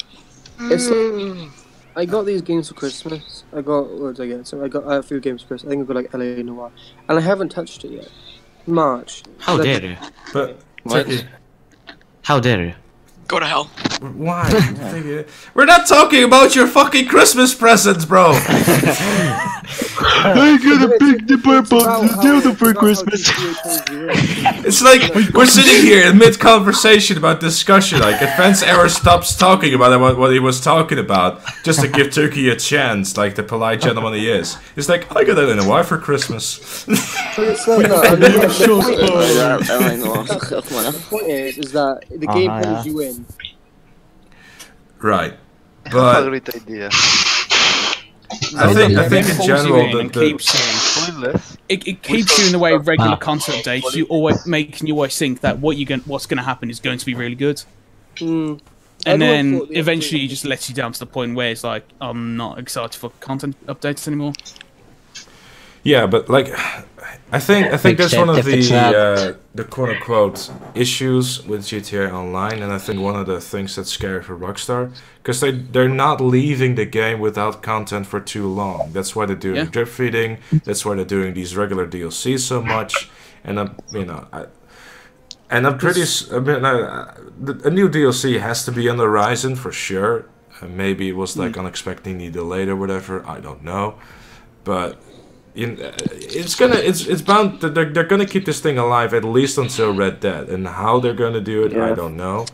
It's like, I got these games for Christmas. What did I get? So I got a few games for Christmas. I think I got like LA Noire, and I haven't touched it yet. March. How dare you? But how dare you? Go to hell. Why? We're not talking about your fucking Christmas presents, bro. I got a big dipper Zelda for Christmas. It's like we're sitting here in mid-conversation about discussion. Like Advanced Error stops talking about what he was talking about just to give Turkey a chance, like the polite gentleman he is. It's like I got that in a wife for Christmas. The point is that the game pulls you in. Right, but a great idea. I think in general it keeps you in the way of regular content updates. You always think that what's going to happen is going to be really good, and then eventually it just lets you down to the point where it's like I'm not excited for content updates anymore. Yeah, but like, I think that's one of the quote unquote issues with GTA Online, and I think one of the things that's scary for Rockstar, because they're not leaving the game without content for too long. That's why they're doing drip feeding. That's why they're doing these regular DLCs so much, and I'm pretty. A new DLC has to be on the horizon for sure. Maybe it was like unexpectedly delayed or whatever. I don't know, but. It's bound. They're gonna keep this thing alive at least until Red Dead, and how they're gonna do it, I don't know.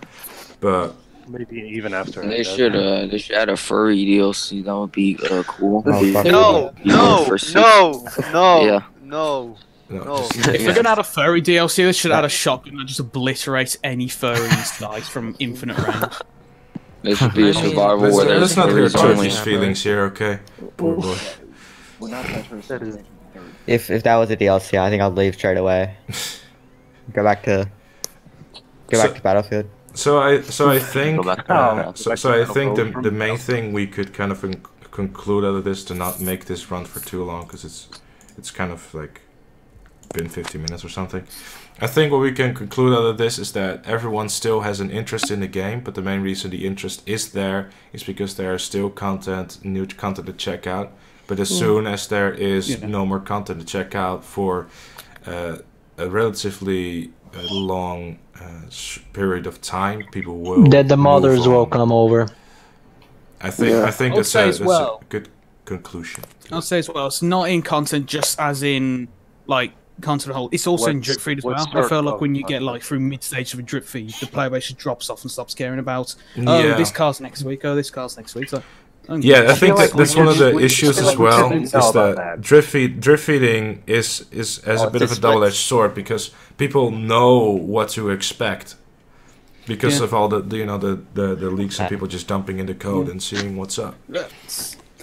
But maybe even after. They should add a furry DLC. That would be cool. No. If they're gonna add a furry DLC, they should add a shotgun that just obliterates any furries dice from Infinite Round. There should be a survival where there's let's not hurt Turkey's feelings here, okay? Poor boy. If that was a DLC, I think I'd leave straight away. Go back to Battlefield. So I think the main thing we could kind of conclude out of this, to not make this run for too long, because it's kind of like been 50 minutes or something. I think what we can conclude out of this is that everyone still has an interest in the game, but the main reason the interest is there is because there is still new content to check out. But as soon as there is no more content to check out for a relatively long period of time, people will. That the mothers will come over. I think that's a good conclusion. I'll say as well, it's not in content just as in like content whole. It's also in drip feed as well. I feel like when you get like through mid stage of a drip feed, the player base just drops off and stops caring about this car's next week. This car's next week. So. Yeah, I think that's one of the issues as well. Is that drip feeding is as a bit of a double-edged sword, because people know what to expect because of all the leaks and people just dumping in the code and seeing what's up.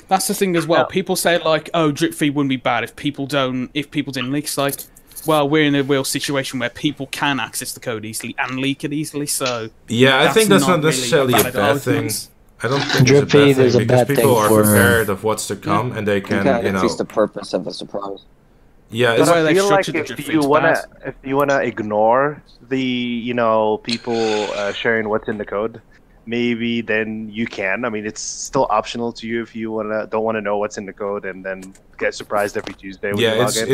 That's the thing as well. People say like, "Oh, drip feed wouldn't be bad if people didn't leak." It's like, well, we're in a real situation where people can access the code easily and leak it easily. So yeah, I think that's not necessarily a bad thing. I don't think it's a bad thing because people are prepared of what's to come and they can, It's the purpose of a surprise. Yeah, I feel like if you wanna ignore the people sharing what's in the code, maybe then you can. I mean, it's still optional to you if you don't want to know what's in the code and then get surprised every Tuesday when Yeah, you log in.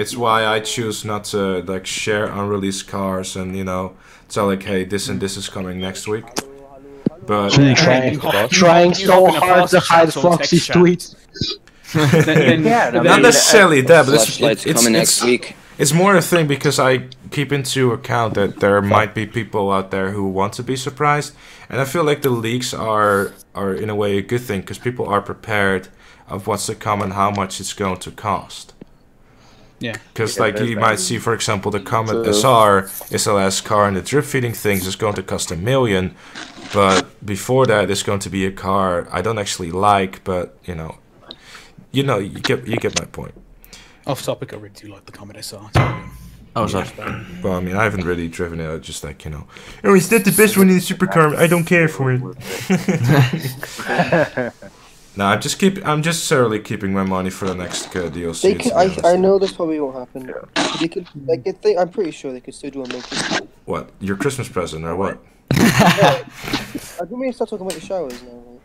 it's why I choose not to like share unreleased cars and tell like, hey, this and this is coming next week. But Trying so hard to hide Foxy's tweets. Not necessarily that, but Flashlight's coming next week. It's more a thing because I keep into account that there might be people out there who want to be surprised, and I feel like the leaks are in a way a good thing because people are prepared of what's to come and how much it's going to cost. Yeah. Because like you might see, for example, the Comet SR is the last car, and the drip feeding things is going to cost $1 million, but before that is going to be a car I don't actually like, but you get my point. Off topic, I really do like the Comet SR. Oh, sorry. Well, I mean, I haven't really driven it. Just like oh, it's not the best one in the supercar. I don't care for it. No, I'm just thoroughly keeping my money for the next DLC. They could, I know this probably won't happen. They could, I'm pretty sure they could still do a make. What? Your Christmas present or what? I don't mean to start talking about the showers now.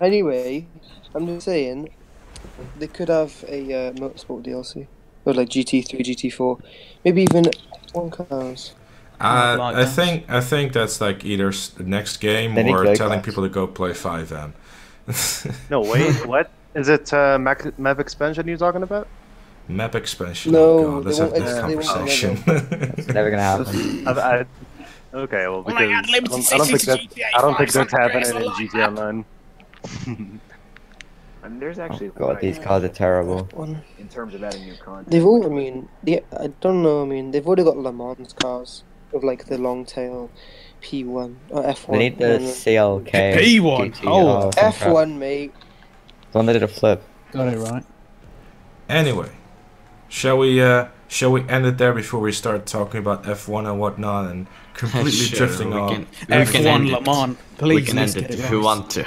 Anyway, I'm just saying, they could have a motorsport DLC, or like GT3, GT4, maybe even F1 cars. I think that's like either next game or telling people to go play 5M. No, wait, what? Is it map expansion you're talking about? Map expansion. No, oh God, let's have this conversation. It's never gonna happen. Okay, well, because I don't think that's happening in GTA Online. And there's actually God, these cars are terrible. in terms of adding new content. They've all, I don't know, they've already got Le Mans cars with like the long tail P1 or F1. They need the CLK. P1? GT. Oh, F1, mate. The one that did a flip. Got it right. Anyway, shall we end it there before we start talking about F1 and whatnot and completely drifting on? F1 Le Mans. Please, we can end it if we want to.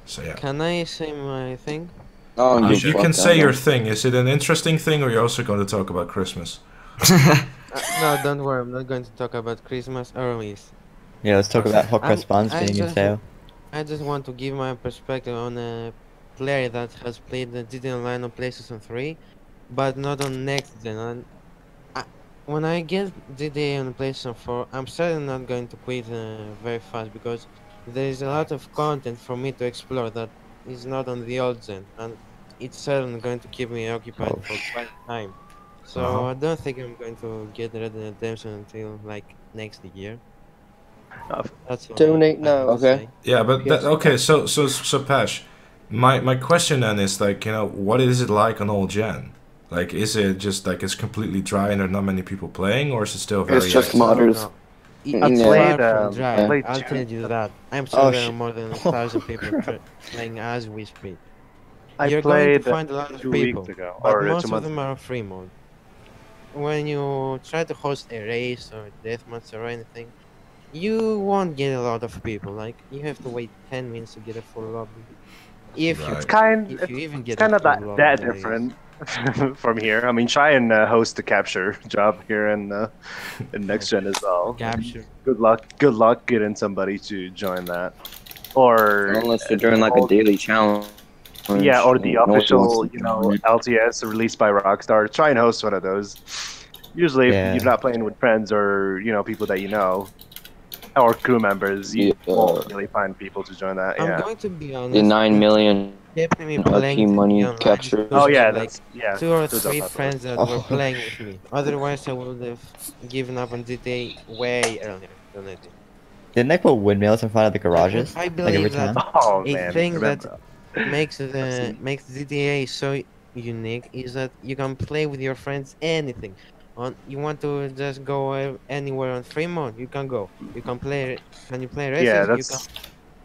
So yeah. Can I say my thing? Oh, you can say your thing. Is it an interesting thing, or you're also going to talk about Christmas? No, don't worry. I'm not going to talk about Christmas or release. Yeah, let's talk about Hot Cross Buns being in sale. I just want to give my perspective on a player that has played the GTA Online on PlayStation 3, but not on next gen. When I get GTA on PlayStation 4, I'm certainly not going to quit very fast because there is a lot of content for me to explore that is not on the old gen, and it's certainly going to keep me occupied for quite a time. So I don't think I'm going to get Red Dead Redemption until like next year. That's all Donate now. Okay. Yeah, but okay. So Pash, my question then is like what is it like on old gen? Like, is it just like it's completely dry and there are not many people playing, or is it still very? It's just modders. No. I played. I'll tell you that. I'm sure there are more than 1,000 people playing as we speak. You're going to find a lot of people, but most of them are on free mode. When you try to host a race or deathmatch or anything, you won't get a lot of people. Like, you have to wait 10 minutes to get a full lobby. If It's kind of that different from here. I mean, try and host the capture job here in next gen as well. Capture. Good luck getting somebody to join that. Or unless they're doing like a daily challenge. Yeah, or the official, LTS released by Rockstar. Try and host one of those. Usually, if you're not playing with friends or people that you know, or crew members, you won't really find people to join that. I'm going to be honest. The 9 million RP money capture. Oh yeah, like that's 2 or 3 friends that were playing with me. Otherwise, I would have given up on GTA way earlier than I did. Didn't they put windmills in front of the garages? I believe that a thing that makes GTA so unique is that you can play with your friends anything. You want to just go anywhere on free mode, you can go. You can play. Can you play races? Yeah,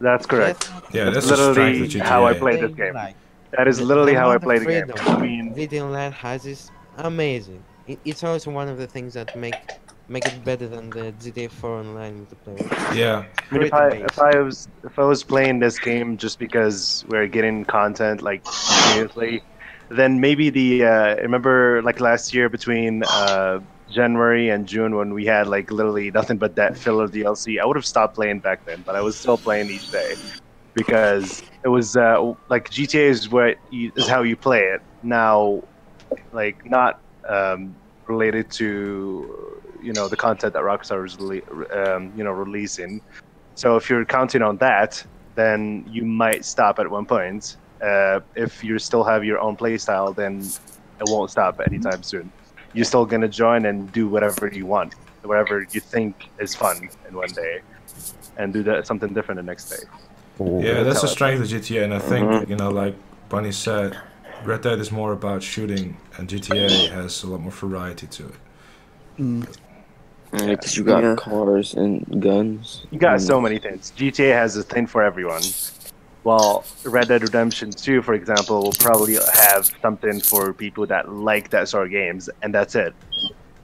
that's correct. Yeah, that's literally how I played this game. That is literally how I played the game. I mean, GTA Online has this amazing. It's also one of the things that make it better than the GTA 4 Online multiplayer. Yeah. I mean, if I was playing this game just because we're getting content like seriously, then maybe remember like last year between January and June when we had like literally nothing but that filler DLC, I would have stopped playing back then, but I was still playing each day because it was like GTA is how you play it now, like not related to the content that Rockstar is releasing. So if you're counting on that, then you might stop at one point. If you still have your own playstyle, then it won't stop anytime soon. You're still gonna join and do whatever you want, whatever you think is fun in one day, and do something different the next day. Yeah, that's the strength of GTA, and I think like Bunny said, Red Dead is more about shooting, and GTA has a lot more variety to it. Because you got cars and guns. You got so many things. GTA has a thing for everyone. While Red Dead Redemption 2, for example, will probably have something for people that like that sort of games, and that's it.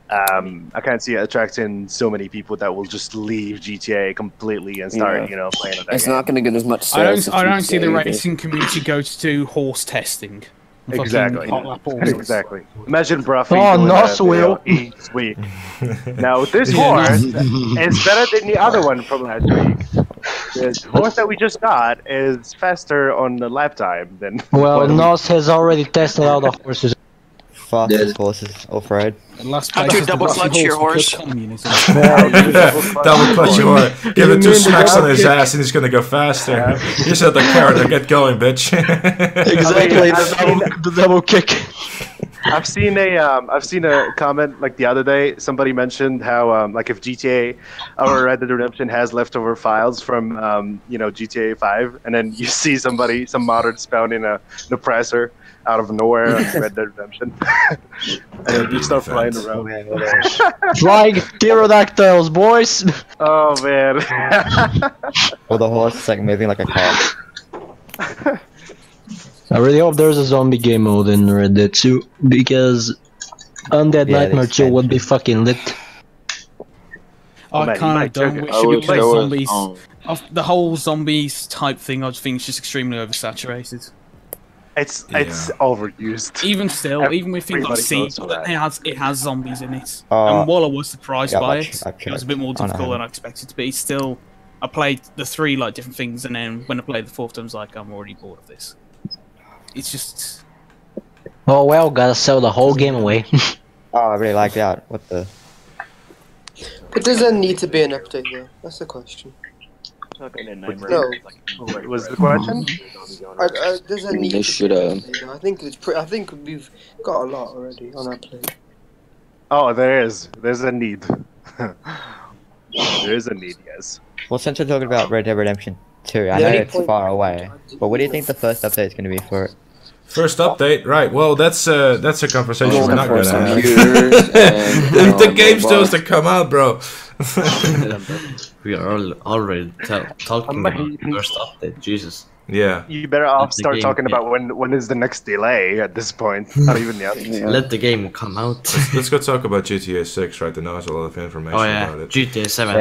I can't see it attracting so many people that will just leave GTA completely and start, playing with that It's game. not going to get as much sales. I don't see the racing community go to horse testing. Exactly. Fucking Exactly. Imagine Bruffy Oh, doing no, that Will. each week. Now, this horse is better than the other one from last week. The horse that we just got is faster on the lap time than... Well, Nos has already tested out the horses. Fastest horses off-road. How'd you double clutch your horse? Double clutch your horse. Give it 2 smacks on his ass and he's gonna go faster. You said the carrot, get going, bitch. Exactly, the double kick. I've seen a comment like the other day. Somebody mentioned how like if GTA or Red Dead Redemption has leftover files from GTA 5, and then you see some modder spawning a oppressor out of nowhere on Red Dead Redemption, and you start flying around. Flying pterodactyls, boys. Oh man! Or the horse is like moving like a car. I really hope there's a zombie game mode in Red Dead 2, because Undead Nightmare 2 would be fucking lit. I kind of don't wish you could play zombies. The whole zombies type thing, I think, is just extremely oversaturated. It's overused. Even still, even with things like Siege, it has zombies in it. Oh. And while I was surprised Yeah, by I've it was a bit more difficult than I expected to be. Still, I played the 3 like different things, and then when I played the 4th, I was like, I'm already bored of this. It's just. Oh well, gotta sell the whole game away. Oh, I really like that. What the? But does there need to be an update though? That's the question. No. What was the question? Does there need to be an update though? I think we've got a lot already on our plate. Oh, there is. There's a need. There is a need, yes. Well, since we're talking about Red Dead Redemption 2, I know it's far away, but what do you think the first update is going to be for it? First update, right? Well, that's a conversation we're not gonna have. The game still has to come out, bro. We are already talking about the first update. Jesus. Yeah. You better off start talking about when is the next delay at this point. Not even the update. Let the game come out. Let's go talk about GTA 6, right? There knows a lot of information about it. GTA 7.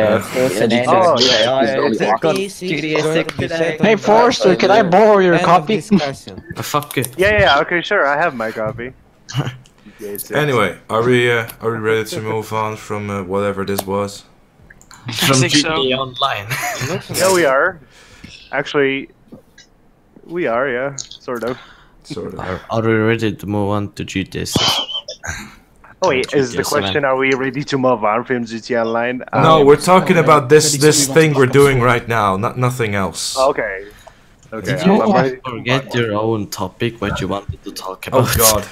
GTA 6. Hey Forrester, can I borrow your copy? Fuck it. Yeah, okay, sure. I have my copy. Anyway, are we ready to move on from whatever this was? From GTA Online. Yeah, we are. Actually, we are, yeah, sort of. Are we ready to move on to GTA 6? Oh wait, is the question, are we ready to move on from GTA Online? No, we're talking about this thing we're doing right now, nothing else. Okay. Did you forget your own topic, what you wanted to talk about? Oh god.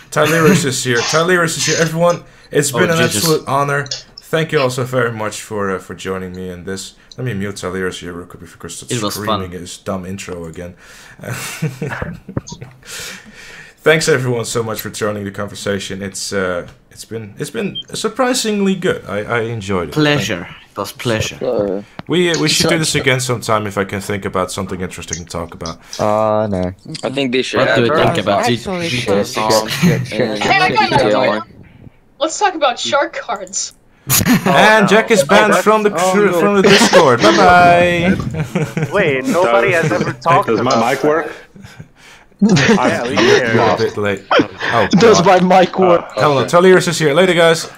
Tylerus is here. Tylerus is here. Everyone, it's been an absolute honor. Thank you also very much for joining me in this. Let me mute Tylerus here real quick because it's screaming his dumb intro again. Thanks everyone so much for joining the conversation. It's been surprisingly good. I enjoyed it. Pleasure. It was pleasure. We should do this again sometime if I can think about something interesting to talk about. No. I think they should. What do you think about GTA 6? Let's talk about shark cards. And Jack is banned from the Discord. Bye bye. Wait, nobody has ever talked. Does my mic work? Yeah, we can hear. A bit late. Oh, Does my mic work? Hold on, Tylerus is here. Later, guys.